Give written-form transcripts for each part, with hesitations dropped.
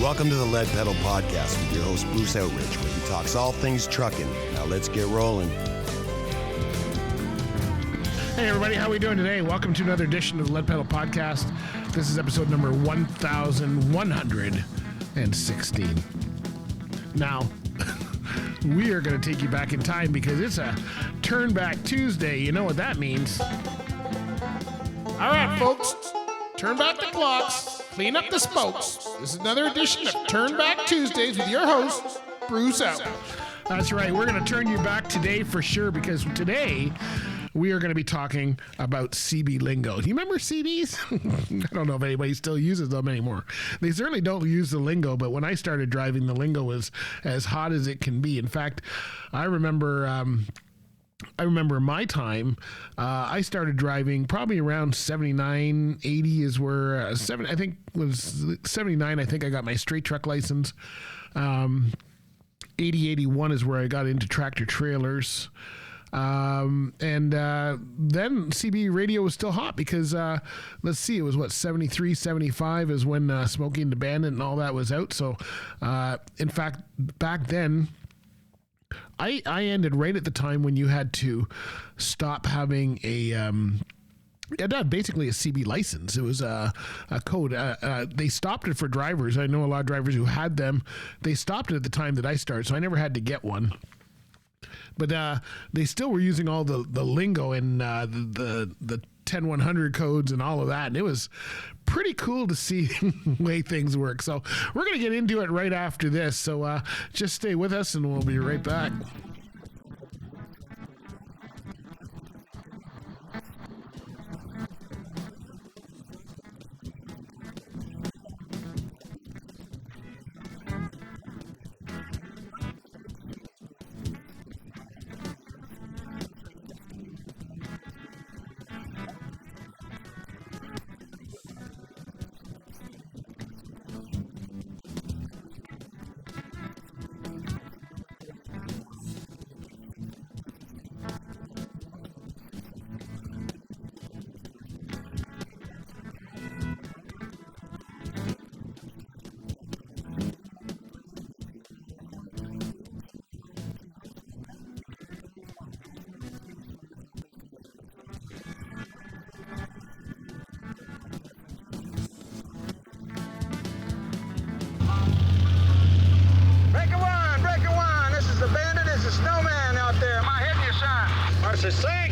Welcome to the Lead Pedal Podcast with your host, Bruce Outridge, where he talks all things trucking. Now let's get rolling. Hey everybody, how are we doing today? Welcome to another edition of the Lead Pedal Podcast. This is episode number 1116. Now, we are going to take you back in time because it's a Turnback Tuesday. You know what that means. All right, folks, turn back the clocks, clean up the spokes. This is another edition of Turnback Tuesdays with your host, Bruce Out. That's right, we're going to turn you back today for sure because today we are going to be talking about CB lingo. Do you remember CBs? I don't know if anybody still uses them anymore. They certainly don't use the lingo, but when I started driving, the lingo was as hot as it can be. In fact, I remember my time, I started driving probably around 79, 80 is where, I think was 79, I think I got my straight truck license. 80, 81 is where I got into tractor trailers. Then CB radio was still hot because, let's see, it was 73, 75 is when Smokey and the Bandit and all that was out. So, in fact, back then, I ended right at the time when you had to stop having basically a CB license. It was a code. They stopped it for drivers. I know a lot of drivers who had them. They stopped it at the time that I started, so I never had to get one. But they still were using all the lingo and the 10100 codes and all of that. And it was pretty cool to see the way things work. So we're going to get into it right after this. So just stay with us and we'll be right back.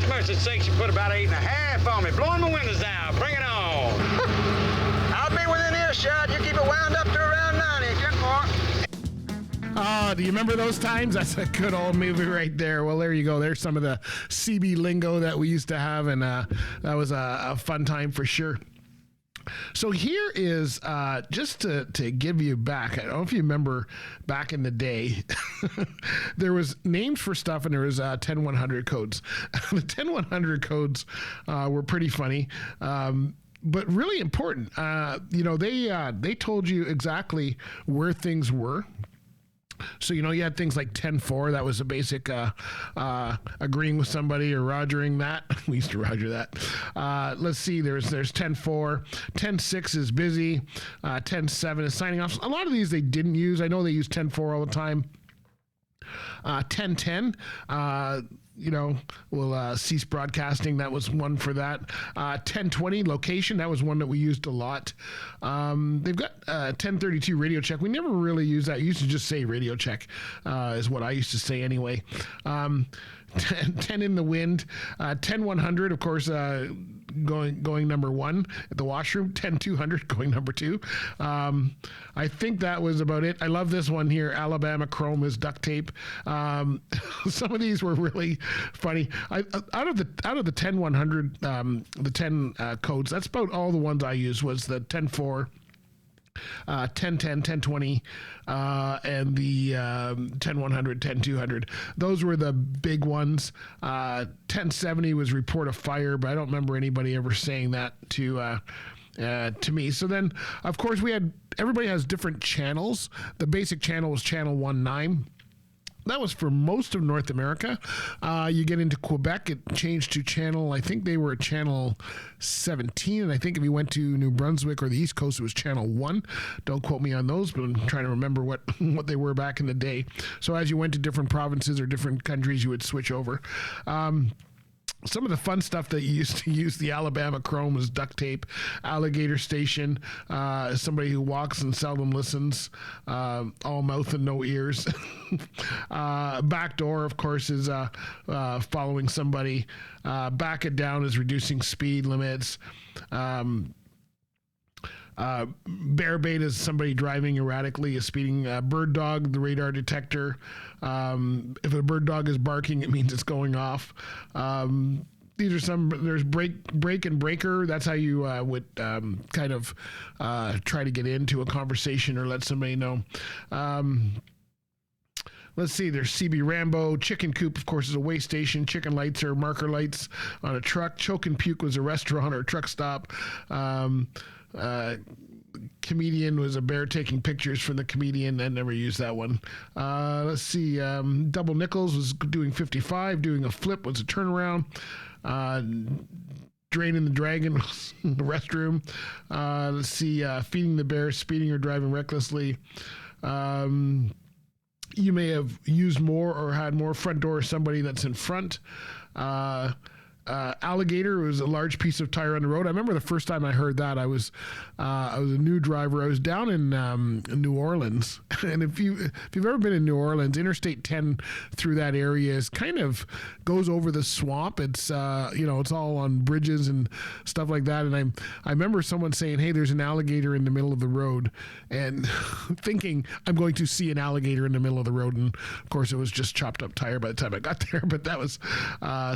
Mercy sakes, you put about 8.5 on me. Blowing my windows out. Bring it on. I'll be within earshot. You keep it wound up to around 90. Oh, do you remember those times? That's a good old movie right there. Well, there you go. There's some of the CB lingo that we used to have, and that was a fun time for sure. So here is, just to give you back, I don't know if you remember back in the day, there was names for stuff and there was 10100 codes. The 10100 codes were pretty funny, but really important. They told you exactly where things were. So, you had things like 10-4. That was a basic agreeing with somebody or rogering that. We used to roger that. Let's see. There's 10-4. 10-6 is busy. 10-7 is signing off. A lot of these they didn't use. I know they use 10-4 all the time. 10-10. We'll cease broadcasting. That was one for that. 10-20 location. That was one that we used a lot. They've got 10-32 radio check. We never really use that. I used to just say radio check is what I used to say anyway. 10 in the wind. 10-100, of course, going number one at the washroom. 10-200 going number two. I think that was about it. I love this one here. Alabama Chrome is duct tape. Some of these were really funny. Out of the 10-100, the 10 codes, that's about all the ones I used was the 10-4. 10-10, 10-20, and the 10-100, 10-200. Those were the big ones. 10-70 was report a fire, but I don't remember anybody ever saying that to me. So then, of course, everybody has different channels. The basic channel was channel 19. that was for most of North America. You get into Quebec, it changed to channel, I think they were at channel 17, and I think if you went to New Brunswick or the East Coast, it was channel 1. Don't quote me on those, but I'm trying to remember what they were back in the day. So as you went to different provinces or different countries, you would switch over. Some of the fun stuff that you used to use, the Alabama Chrome, was duct tape, alligator station, somebody who walks and seldom listens, all mouth and no ears. Backdoor, of course, is following somebody. Back it down is reducing speed limits. Bear bait is somebody driving erratically, a speeding. Bird dog, the radar detector. If a bird dog is barking, it means it's going off. These are some. There's break and breaker. That's how you would kind of try to get into a conversation or let somebody know. Let's see, there's CB Rambo. Chicken coop, of course, is a way station. Chicken lights are marker lights on a truck. Choke and puke was a restaurant or a truck stop. Comedian was a bear taking pictures from the comedian. I never used that one. Let's see, double nickels was doing 55. Doing a flip was a turnaround. Draining the dragon was the restroom. Let's see, feeding the bear, speeding or driving recklessly. You may have used more or had more. Front door is somebody that's in front. Alligator was a large piece of tire on the road. I remember the first time I heard that, I was a new driver. I was down in New Orleans, and if you've ever been in New Orleans, Interstate 10 through that area is kind of goes over the swamp. It's it's all on bridges and stuff like that. And I remember someone saying, "Hey, there's an alligator in the middle of the road," and thinking I'm going to see an alligator in the middle of the road, and of course it was just chopped up tire by the time I got there. But that was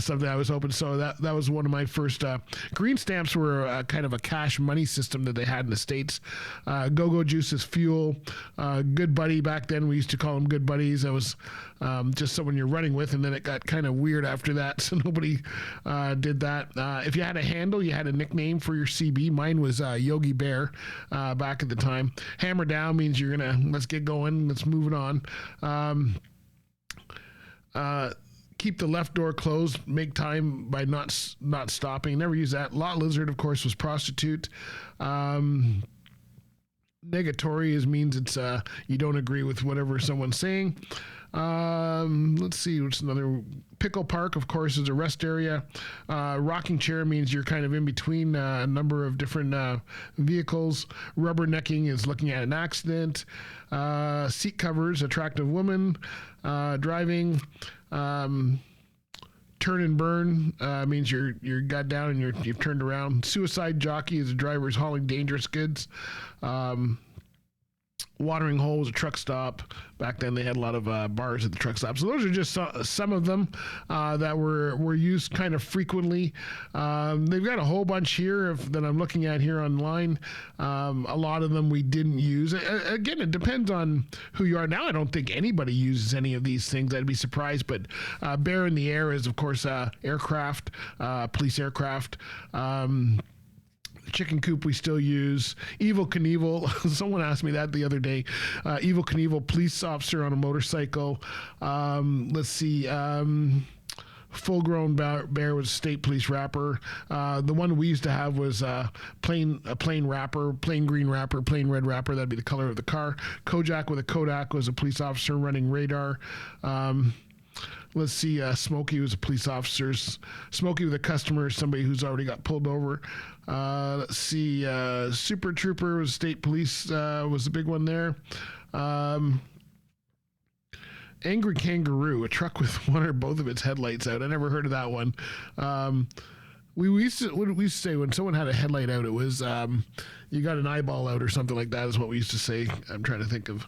something I was hoping. So that was one of my first. Green stamps were kind of a cash money system that they had in the States. Go-Go juice is fuel. Good buddy, back then we used to call them good buddies. That was just someone you're running with, and then it got kind of weird after that, so nobody did that. If you had a handle, you had a nickname for your CB. Mine was Yogi Bear back at the time. Hammer down means you're gonna, let's get going, let's move it on. Keep the left door closed, make time by not stopping. Never use that. Lot lizard, of course, was prostitute. Negatory means it's you don't agree with whatever someone's saying. Let's see, what's another? Pickle park, of course, is a rest area. Rocking chair means you're kind of in between a number of different vehicles. Rubbernecking is looking at an accident. Seat covers, attractive woman. Driving. Turn and burn means you're got down and you've turned around. Suicide jockey is a driver who's hauling dangerous goods. Watering hole was a truck stop. Back then they had a lot of bars at the truck stop. So those are just some of them that were used kind of frequently. They've got a whole bunch here that I'm looking at here online. A lot of them we didn't use. Again, it depends on who you are. Now I don't think anybody uses any of these things. I'd be surprised. But bear in the air is, of course, aircraft, police aircraft. Chicken coop we still use. Evil Knievel, someone asked me that the other day. Evil Knievel, police officer on a motorcycle. Let's see. Full grown bear was state police rapper. The one we used to have was plain rapper, plain green rapper, plain red rapper. That'd be the color of the car. Kojak with a Kodak was a police officer running radar. Let's see, Smokey was a police officer. Smokey with a customer, somebody who's already got pulled over. Let's see, Super Trooper was state police, was the big one there. Angry Kangaroo, a truck with one or both of its headlights out. I never heard of that one. We used to say when someone had a headlight out, it was you got an eyeball out or something like that is what we used to say. I'm trying to think of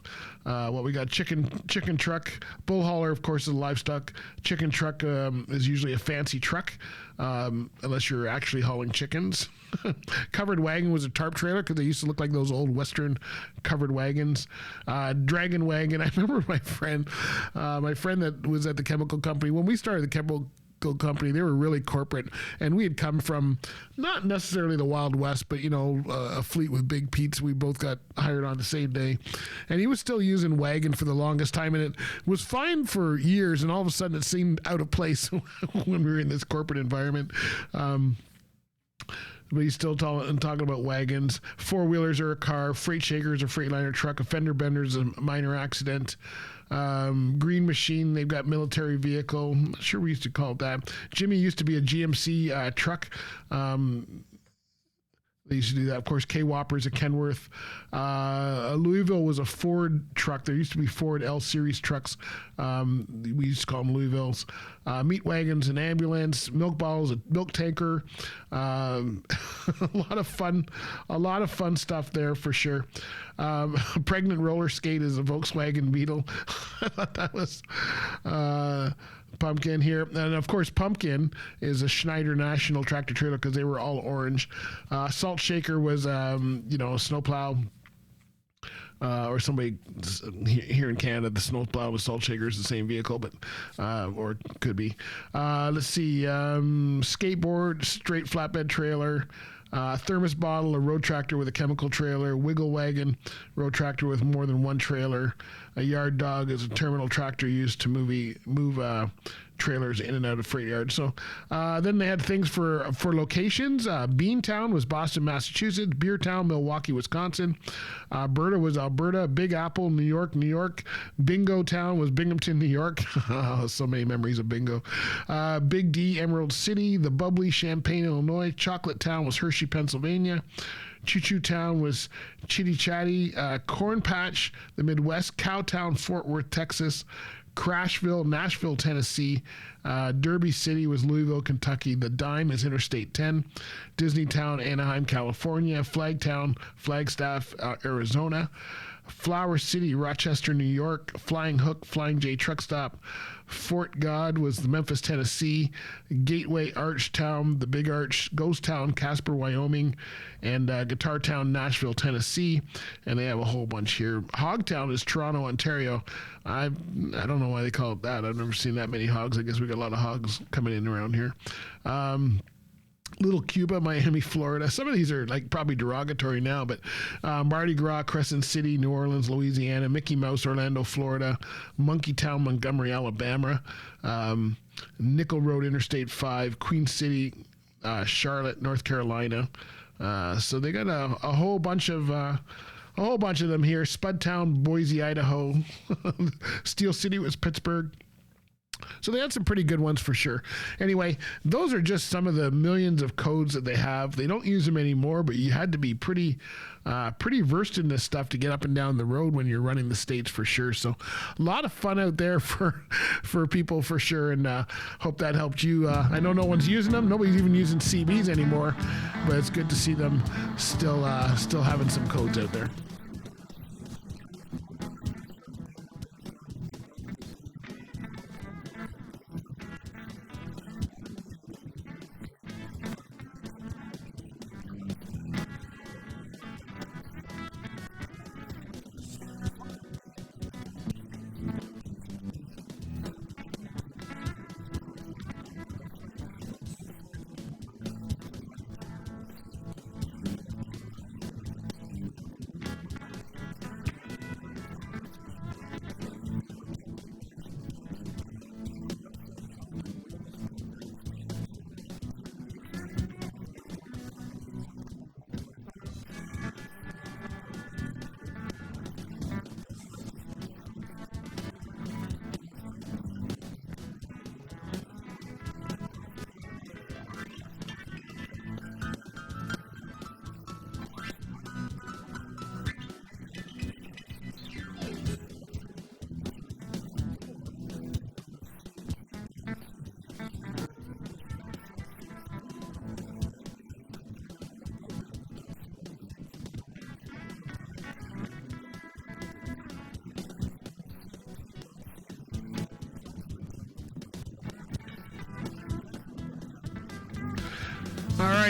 what we got. Chicken truck. Bull hauler, of course, is livestock. Chicken truck is usually a fancy truck, unless you're actually hauling chickens. Covered wagon was a tarp trailer because they used to look like those old Western covered wagons. Dragon wagon. I remember my friend that was at the chemical company when we started the company. They were really corporate, and we had come from not necessarily the Wild West, but a fleet with Big Pete's. We both got hired on the same day, and he was still using wagon for the longest time, and it was fine for years, and all of a sudden it seemed out of place when we were in this corporate environment. But he's still talking about wagons. Four-wheelers are a car. Freight shakers are Freightliner truck. A fender bender is a minor accident. Green Machine, they've got military vehicle. I'm not sure we used to call it that. Jimmy used to be a GMC truck. They used to do that. Of course, K-Whopper's a Kenworth. Louisville was a Ford truck. There used to be Ford L-Series trucks. We used to call them Louisvilles. Meat wagons, an ambulance. Milk bottles, a milk tanker. A lot of fun stuff there for sure. Pregnant roller skate is a Volkswagen Beetle. I thought that was... Pumpkin here, and of course Pumpkin is a Schneider National tractor trailer because they were all orange. Salt Shaker was a snowplow, or somebody here in Canada, the snowplow with Salt Shaker is the same vehicle, but or could be. Let's see, skateboard, straight flatbed trailer. Thermos bottle, a road tractor with a chemical trailer, wiggle wagon, road tractor with more than one trailer. A yard dog is a terminal tractor used to move trailers in and out of freight yards. So then they had things for locations. Beantown was Boston, Massachusetts. Beertown, Milwaukee, Wisconsin. Alberta was Alberta. Big Apple, New York, New York. Bingo Town was Binghamton, New York. So many memories of bingo. Big D, Emerald City. The Bubbly, Champaign, Illinois. Chocolate Town was Hershey, Pennsylvania. Choo Choo Town was Chitty Chatty. Corn Patch, the Midwest. Cowtown, Fort Worth, Texas. Crashville, Nashville, Tennessee. Derby City was Louisville, Kentucky. The Dime is Interstate 10. Disneytown, Anaheim, California. Flagtown, Flagstaff, Arizona. Flower City, Rochester, New York. Flying Hook, Flying J Truck Stop. Fort God was Memphis, Tennessee. Gateway, Archtown, the Big Arch. Ghost Town, Casper, Wyoming. And Guitar Town, Nashville, Tennessee. And they have a whole bunch here. Hogtown is Toronto, Ontario. I don't know why they call it that. I've never seen that many hogs. I guess we got a lot of hogs coming in around here. Little Cuba, Miami, Florida. Some of these are like probably derogatory now, but Mardi Gras, Crescent City, New Orleans, Louisiana. Mickey Mouse, Orlando, Florida. Monkey Town, Montgomery, Alabama. Nickel Road, Interstate 5. Queen City, Charlotte, North Carolina. So they got a whole bunch of them here. Spudtown, Boise, Idaho. Steel City was Pittsburgh. So they had some pretty good ones for sure. Anyway, those are just some of the millions of codes that they have. They don't use them anymore, but you had to be pretty versed in this stuff to get up and down the road when you're running the states for sure. So a lot of fun out there for people for sure, and hope that helped you. I know no one's using them. Nobody's even using CBs anymore, but it's good to see them still having some codes out there.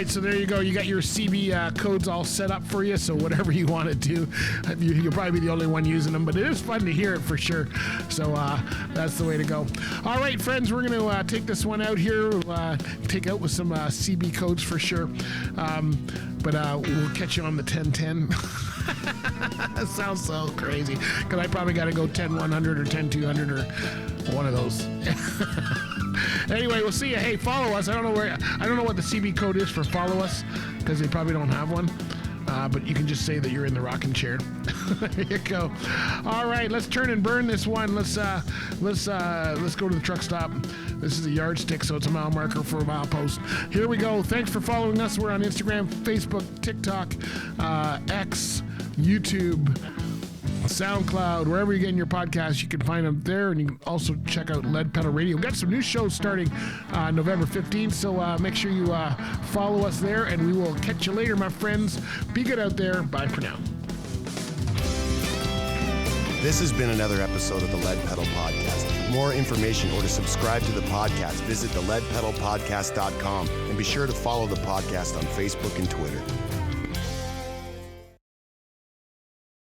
right, so there you go. You got your CB codes all set up for you, so whatever you want to do, you'll probably be the only one using them, but it is fun to hear it for sure. So that's the way to go. All right, friends, we're going to take this one out here. We'll take out with some CB codes for sure. But we'll catch you on the 1010. That sounds so crazy, because I probably got to go 10-100 or 10-200 or one of those. Anyway, we'll see you. Hey, follow us. I don't know what the CB code is for follow us, because they probably don't have one. But you can just say that you're in the rocking chair. There you go. All right, let's turn and burn this one. Let's go to the truck stop. This is a yardstick, so it's a mile marker for a milepost. Here we go. Thanks for following us. We're on Instagram, Facebook, TikTok, X, YouTube, SoundCloud, wherever you're getting your podcasts, you can find them there, and you can also check out Lead Pedal Radio. We've got some new shows starting November 15th, so make sure you follow us there, and we will catch you later, my friends. Be good out there. Bye for now. This has been another episode of the Lead Pedal Podcast. For more information or to subscribe to the podcast, visit theleadpedalpodcast.com, and be sure to follow the podcast on Facebook and Twitter.